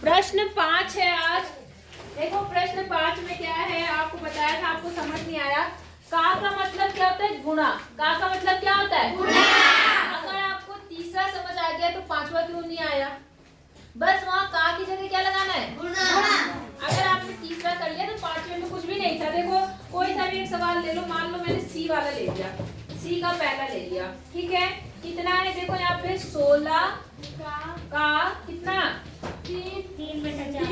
प्रश्न 5 है आज। देखो प्रश्न 5 में क्या है, आपको बताया था, आपको समझ नहीं आया। का मतलब क्या होता है? गुणा। का मतलब क्या होता है? गुणा। अगर आपको तीसरा समझ आ गया तो पांचवा क्यों नहीं आया? बस वहाँ का की जगह क्या लगाना है? गुणा। अगर आपने तीसरा कर लिया तो पांचवे में कुछ भी नहीं था। देखो कोई सा भी एक सवाल ले लो, मान लो मैंने सी वाला ले लिया, सी का पहला ले लिया, ठीक है। कितना है? देखो यहाँ पे 16 का कितना? 3/4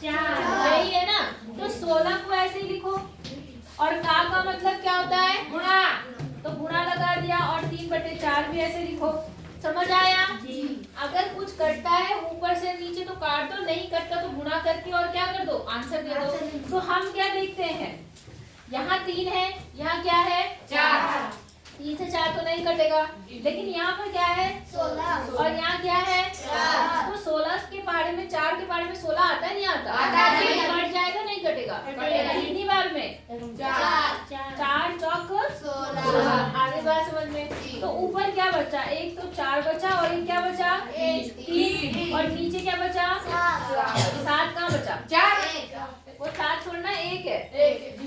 यही है ना। तो 16 को ऐसे ही लिखो। और का मतलब क्या होता है? गुणा। तो गुणा लगा दिया। और 3/4 भी ऐसे लिखो। समझ आया? अगर कुछ कटता है ऊपर से नीचे तो काट दो, नहीं कटता तो गुणा करके और क्या कर दो? आंसर दे दो। तो हम क्या देखते हैं, यहाँ 3 है, यहाँ क्या है? 4। 3 से 4 तो नहीं कटेगा, लेकिन यहाँ पर क्या है? 16। और यहाँ क्या है? 4। तो 16 के पारे में 4 के पारे में 16 आता है, नहीं आता? कट जाएगा, नहीं कटेगा? कितनी बार में? 4 चौक 16। आगे बात समझ में। तो ऊपर क्या बचा? एक तो 4 बचा और एक क्या बचा? 3। और नीचे क्या बचा? 7 कहाँ बचा? 4। वो 7 छोड़ना 1 है,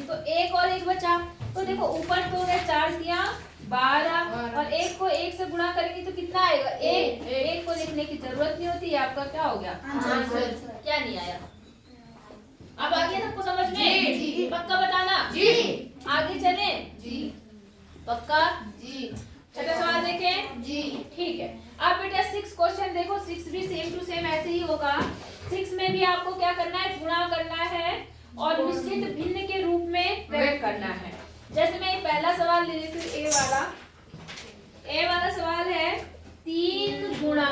तो 1 और 1 बचा। तो देखो ऊपर तो 4 दिया 12 और 1 को 1 से गुणा करेंगे तो कितना आएगा? 1 को लिखने की जरूरत नहीं होती है। आपका क्या हो गया? आंसर। क्या नहीं आया? अब आ गया सबको समझ में? जी। पक्का बताना? जी। आगे चले? जी। पक्का? जी। छठा सवाल देखें? जी। ठीक है। अब बेटा 6 क्वेश्चन देखो, 6 भी सेम टू सेम ऐसे ही होगा। 6 में भी आपको क्या करना है? गुणा करना है और निश्चित भिन्न के रूप में प्रयोग करना है। जैसे मैं पहला सवाल ले लेती हूँ, ए वाला सवाल है 3 गुणा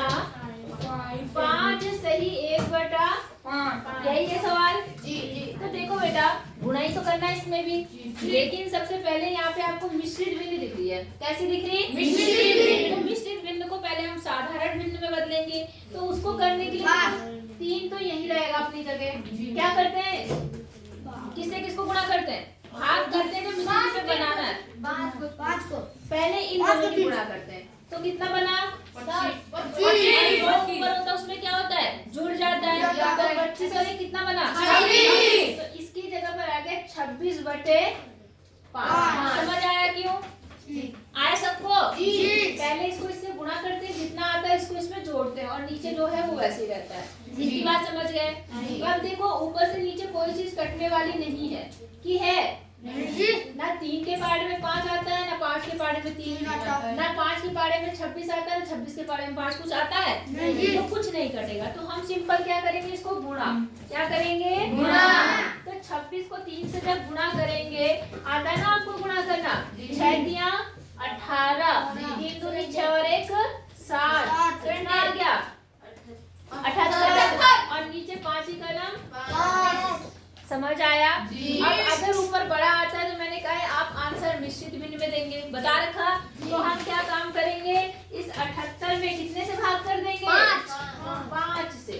5 सही 1/5। यही है सवाल। जी। तो देखो बेटा गुणा ही तो करना है इसमें भी, लेकिन सबसे पहले यहाँ पे आपको मिश्रित भिन्न दिख रही है। कैसी दिख रही? मिश्रित भिन्न। तो मिश्रित भिन्न को पहले हम साधारण भिन्न में बदलेंगे। तो उसको करने के लिए 3 तो यही रहेगा अपनी जगह। क्या करते हैं? किससे किसको गुणा करते हैं? भाग करते हैं। तो मिश्रित से बनाना है 5 को पहले इन दोनों की गुणा करते हैं। तो कितना बना? 25। ऊपर होता है उसमें क्या होता है? जुड़ जाता है। तो 25 और कितना बना? 26। तो इसकी जगह पर आ गया 26/5। समझ आया क्यों? आए सबको? पहले इसको इससे गुणा करते हैं, जितना आता है इसको इसमें जोड़ते हैं और नीचे जो है वो वैसे ही रहता है। इतनी बात समझ गए? अब देखो ऊपर से नीचे कोई चीज कटने वाली नहीं है कि है ना। 3 के पारे में 5 आता है, ना 5 के पारे में 3 आता है, ना 5 के पारे में 26 आता है, ना 26 के पारे में 5। कुछ आता है? तो कुछ नहीं कटेगा। तो हम सिंपल क्या करेंगे? इसको गुणा। क्या करेंगे? गुणा। तो 26 को 3 से जब गुणा करेंगे, आता है ना आपको गुणा करना? 6 दिया 18, 3 दूनी 6 और 1 7। कितना आ गया? 78। और नीचे 5 ही कलम 5। समझ आया? अब अगर ऊपर बड़ा आता है तो मैंने कहा है आप आंसर मिश्रित भिन्न में देंगे, बता रखा। तो हम क्या काम करेंगे? इस 78 में कितने से भाग कर देंगे? 5 से।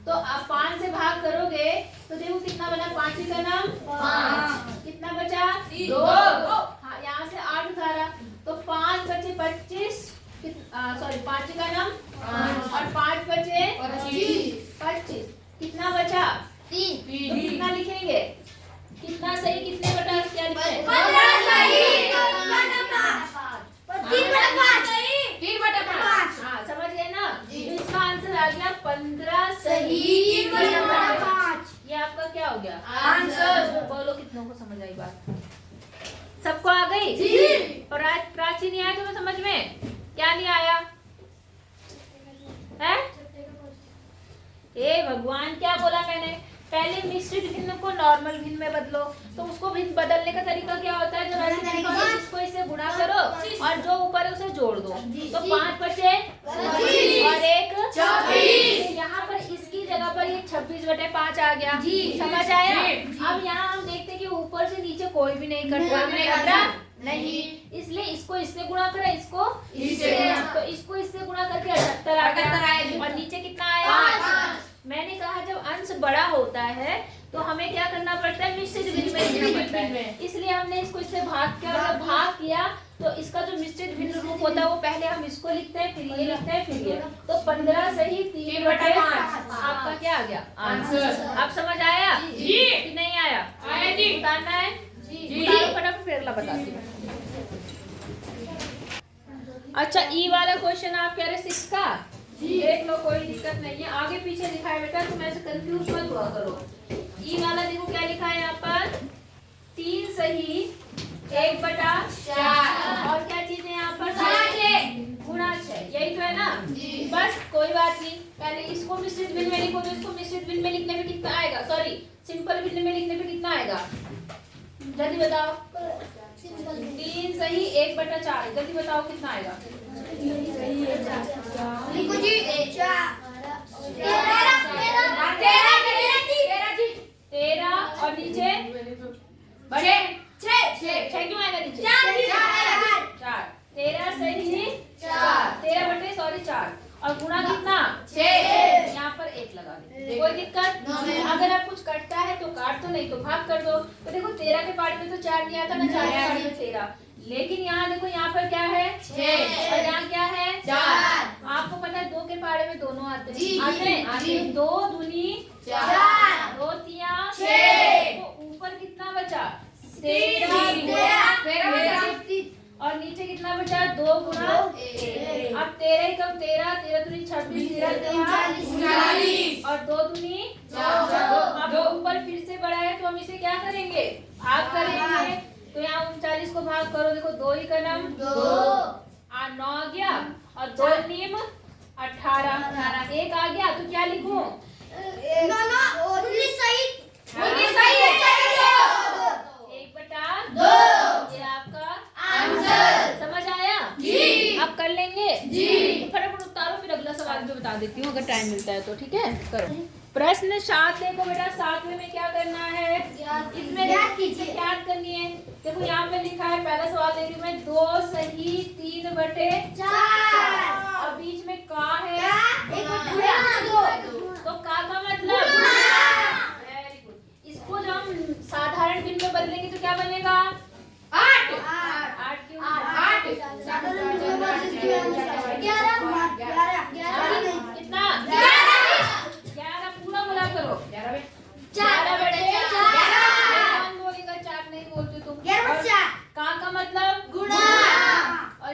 तो आप 5 से भाग करोगे तो देखो कितना बना? 5 का नाम 5। कितना बचा? 2। हाँ यहाँ से 8 उतारा तो 5 बचे 25। सॉरी 5 का नाम 5 और 5 बचे 25। कितना बचा? 3। तो कितना लिखेंगे? कितना सही कितने बटा क्या लिखेंगे? 15 सही 3/5। हाँ समझ गए ना? तो इसका आंसर आ गया 15 सही 3/5। ये आपका क्या हो गया? आंसर। बोलो कितनों को समझ आई बात? सबको आ गई? जी। और आज प्राची नहीं आया तुम्हें समझ में? क्या नहीं आया है? हे भगवान क्या बोला मैंने? पहले मिश्रित भिन्न को नॉर्मल भिन्न में बदलो। तो उसको भी बदलने का तरीका क्या होता है? जब ऐसे इसको इससे गुणा करो और जो ऊपर है उसे जोड़ दो। तो 5 बचे 25 और 1 24। यहाँ पर इसकी जगह पर ये 26/5 आ गया। समझ आया? अब यहाँ हम देखते हैं कि ऊपर से नीचे कोई भी नहीं कटा नहीं, इसलिए इसको इससे गुणा करें, इसको इससे। तो इसको इससे गुणा करके 78 आ गया। और नीचे कितना आया? 5। मैंने कहा जब अंश बड़ा होता है तो हमें क्या करना पड़ता है, मिश्रित भिन्न में लिखना पड़ता है। इसलिए हमने इसको इससे भाग किया, और जब भाग किया तो इसका जो मिश्रित भिन्न रूप होता है वो पहले हम इसको लिखते हैं, फिर ये लिखते हैं, फिर ये। तो 15 सही 3/5 आपका क्या आ गया आंसर। आप समझ आया जी कि नहीं आया? आया जी। बताना है जी, फटाफट फिर अगला बताती हूँ। अच्छा, ई वाला क्वेश्चन आप कह रहे 6 का, देख लो कोई दिक्कत नहीं है, आगे पीछे लिखा है बेटा, तुम ऐसे कंफ्यूज मत हुआ करो। ई वाला देखो क्या लिखा है यहाँ पर, 3 सही 1/4 और क्या चीज है यहाँ पर, गुणा 6, यही तो है ना जी। बस कोई बात नहीं, पहले इसको मिश्रित भिन्न में लिखो, तो इसको मिश्रित भिन्न में लिखने में कितना आएगा, सॉरी सिंपल भिन्न में लिखने में कितना आएगा, जल्दी बताओ। 3 सही 1/4, जल्दी बताओ कितना आएगा। लिखो जी 13 और नीचे बड़े 6 क्यों आएगा नीचे, 4। 13 सही 4 और गुणा कितना 6, यहाँ पर 1 लगा दे, कोई दिक्कत। अगर आप कुछ कटता है तो काट दो, नहीं तो भाग कर दो। तो देखो 13 के पार्ट में तो 4 नहीं आता ना, 4 के पार्ट में 13, लेकिन यहाँ देखो यहाँ पर क्या है 6 और यहाँ क्या है 4। आपको पता है 2 के पाड़े में दोनों आते हैं, 2 दूनी 4, 2 तिया 6, तो ऊपर कितना बचा 13 और नीचे कितना बचा 2 गुणा 1। अब 13 ही कम 13 दूनी 26, 40 और 2 दूनी 4। अब ऊपर फिर से बढ़ा है तो हम इसे क्या करेंगे, भाग करेंगे। तो यहाँ 39 को भाग करो, देखो 2 ही का नाम 2 9 आ गया और 2 नीम 18, 1 आ गया, तो क्या लिखूं 19 सही 1/2, ये आपका आंसर। समझ आया जी? आप कर लेंगे जी। फटाफट उतारो, फिर अगला सवाल भी बता देती हूँ अगर टाइम मिलता है तो, ठीक है करो। प्रश्न 7 देखो बेटा, 7वें में क्या करना है, इसमें याद करनी है। देखो यहाँ पे लिखा है, पहला सवाल देख रही हूँ मैं, 2 सही 3/4 और बीच में का है, तो का मतलब वेरी गुड। इसको जब हम साधारण भिन्न में बदलेंगे तो क्या बनेगा 8 क्यों 8 कितना 11 पूरा बोला करो, 11/4 बोलेगा, 4 नहीं बोलते तुम। का मतलब गुणा और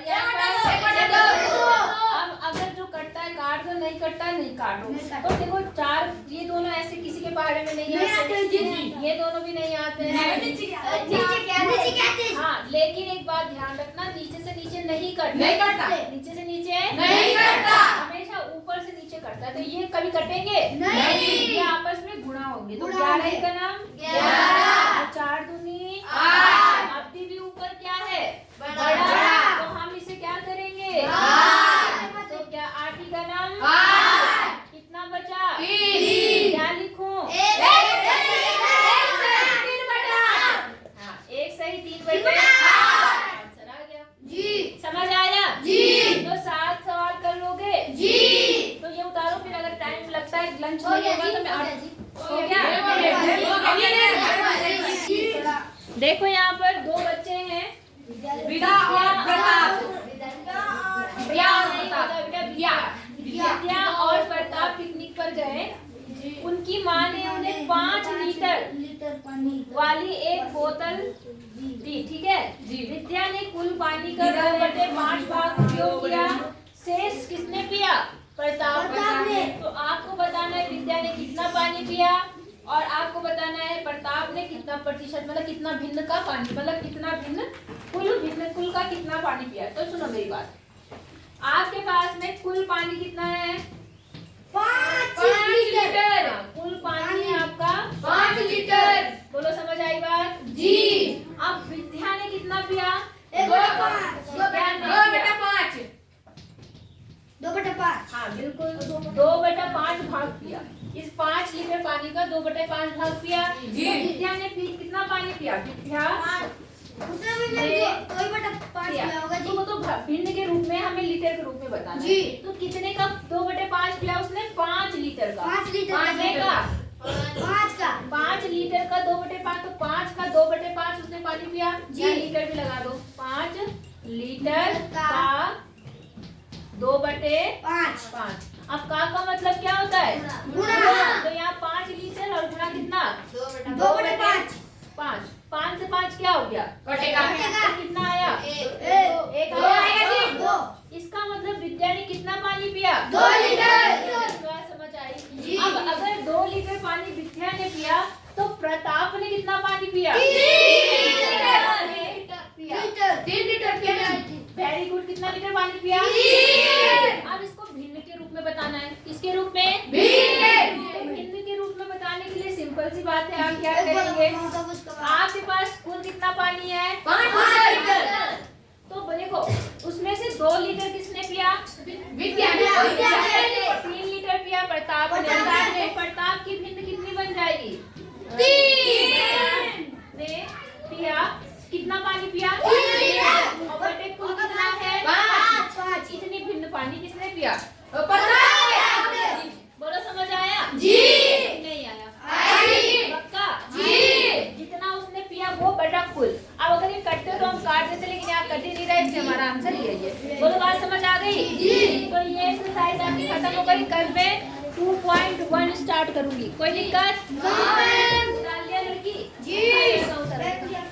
अब अगर जो कटता है काट दो, नहीं कटता है नहीं काटो। तो देखो 4 ये दोनों ऐसे किसी के पहाड़े में नहीं आते, ये दोनों भी नहीं आते हैं। हाँ, लेकिन एक बात ध्यान रखना, नीचे से नीचे नहीं कटता, नीचे से नीचे नहीं कटता, हमेशा ऊपर से नीचे कटता है। तो ये कभी कटेंगे नहीं, ये आपस में गुणा होंगे। तो 11 का नाम 11, 4 दूनी 8, अभी भी ऊपर क्या है बड़ा, तो हम इसे क्या करेंगे 8, तो क्या 8 का नाम 8, कितना बचा 3, क्या लिखूं 1 सही 3/8 आंसर आ गया जी। समझ आया जी? तो 7 सवाल कर लोगे जी। तो ये उतारो, फिर अगर टाइम लगता है लंच हो गया तो मैं हो गया। देखो यहाँ पर 2 बच्चे हैं, विद्या और प्रताप। विद्या और प्रताप पिकनिक पर गए, उनकी माँ ने उन्हें 5 लीटर वाली एक बोतल दी, ठीक है जी। विद्या ने कुल पानी का 2/5 भाग उपयोग किया, शेष किसने पिया प्रताप ने। तो आपको बताना है विद्या ने कितना पानी पिया और आपको बताना है प्रताप ने कितना प्रतिशत, मतलब कितना भिन्न का पानी, मतलब कितना भिन्न कुल का कितना पानी पिया। तो सुनो मेरी बात, आपके पास में कुल पानी कितना है 5 लीटर, कुल पानी है आपका 5 लीटर। बोलो समझ आई बात जी? अब विद्या ने कितना पिया 2/5। हाँ बिल्कुल, 2/5 भाग पिया। इस 5 लीटर पानी का 2/5 भाग पिया। तो विद्या ने कितना पानी पिया, विद्या उसने भी 2/5 पिया होगा जी। तो भिन्न के रूप में हमें लीटर के रूप में बताना है। तो कितने का 2/5 पिया उसने 5 लीटर का, 5 लीटर का 5 लीटर पानी पिया? या लीटर भी लगा दो। 5 लीटर का 2/5। अब का मतलब क्या होता है? गुणा। तो यहाँ 5 लीटर और गुणा कितना? 2/5। 5 से 5 क्या हो गया? कटेगा। तो कितना आया? 1 दो आएगा जी। इसका मतलब विद्या ने कितना पानी पिया? 2 लीटर। समझ आई? जी। अब अगर 2 लीटर पानी विद्या ने पिया तो प्रताप ने कितना पानी पिया? 3 लीटर पिया। Very good. कितना लीटर पानी पिया? अब इसको भिन्न के रूप में बताना है। किसके रूप में? तो भिन्न के रूप में बताने के लिए सिंपल सी बात है, आप क्या करेंगे? आपके पास कुल कितना पानी है? 5 लीटर। तो देखो उसमें से 2 लीटर किसने पिया? विद्या ने। 3 लीटर पिया प्रताप ने। प्रताप की भिन्न कितनी बन जाएगी? 3 ने पिया कितना पानी पिया? और बटे कुल कितना है? 5। इतनी भिन्न पानी किसने पिया? बोलो समझ आया? जी। नहीं आया? आई। पक्का? जी। जितना उसने पिया वो बटा कुल। अब अगर ये कटते तो हम काट देते, लेकिन यहाँ कट ही नहीं रहा है, इसलिए हमारा आंसर यही है। बोलो बात समझ आ गई? जी। तो ये एक्सरसाइज आपकी खत्म हो गई। कल मैं 2.1 स्टार्ट करूंगी। कोई दिक्कत? डाल दिया लड़की? जी। ऐसा होता रहता है।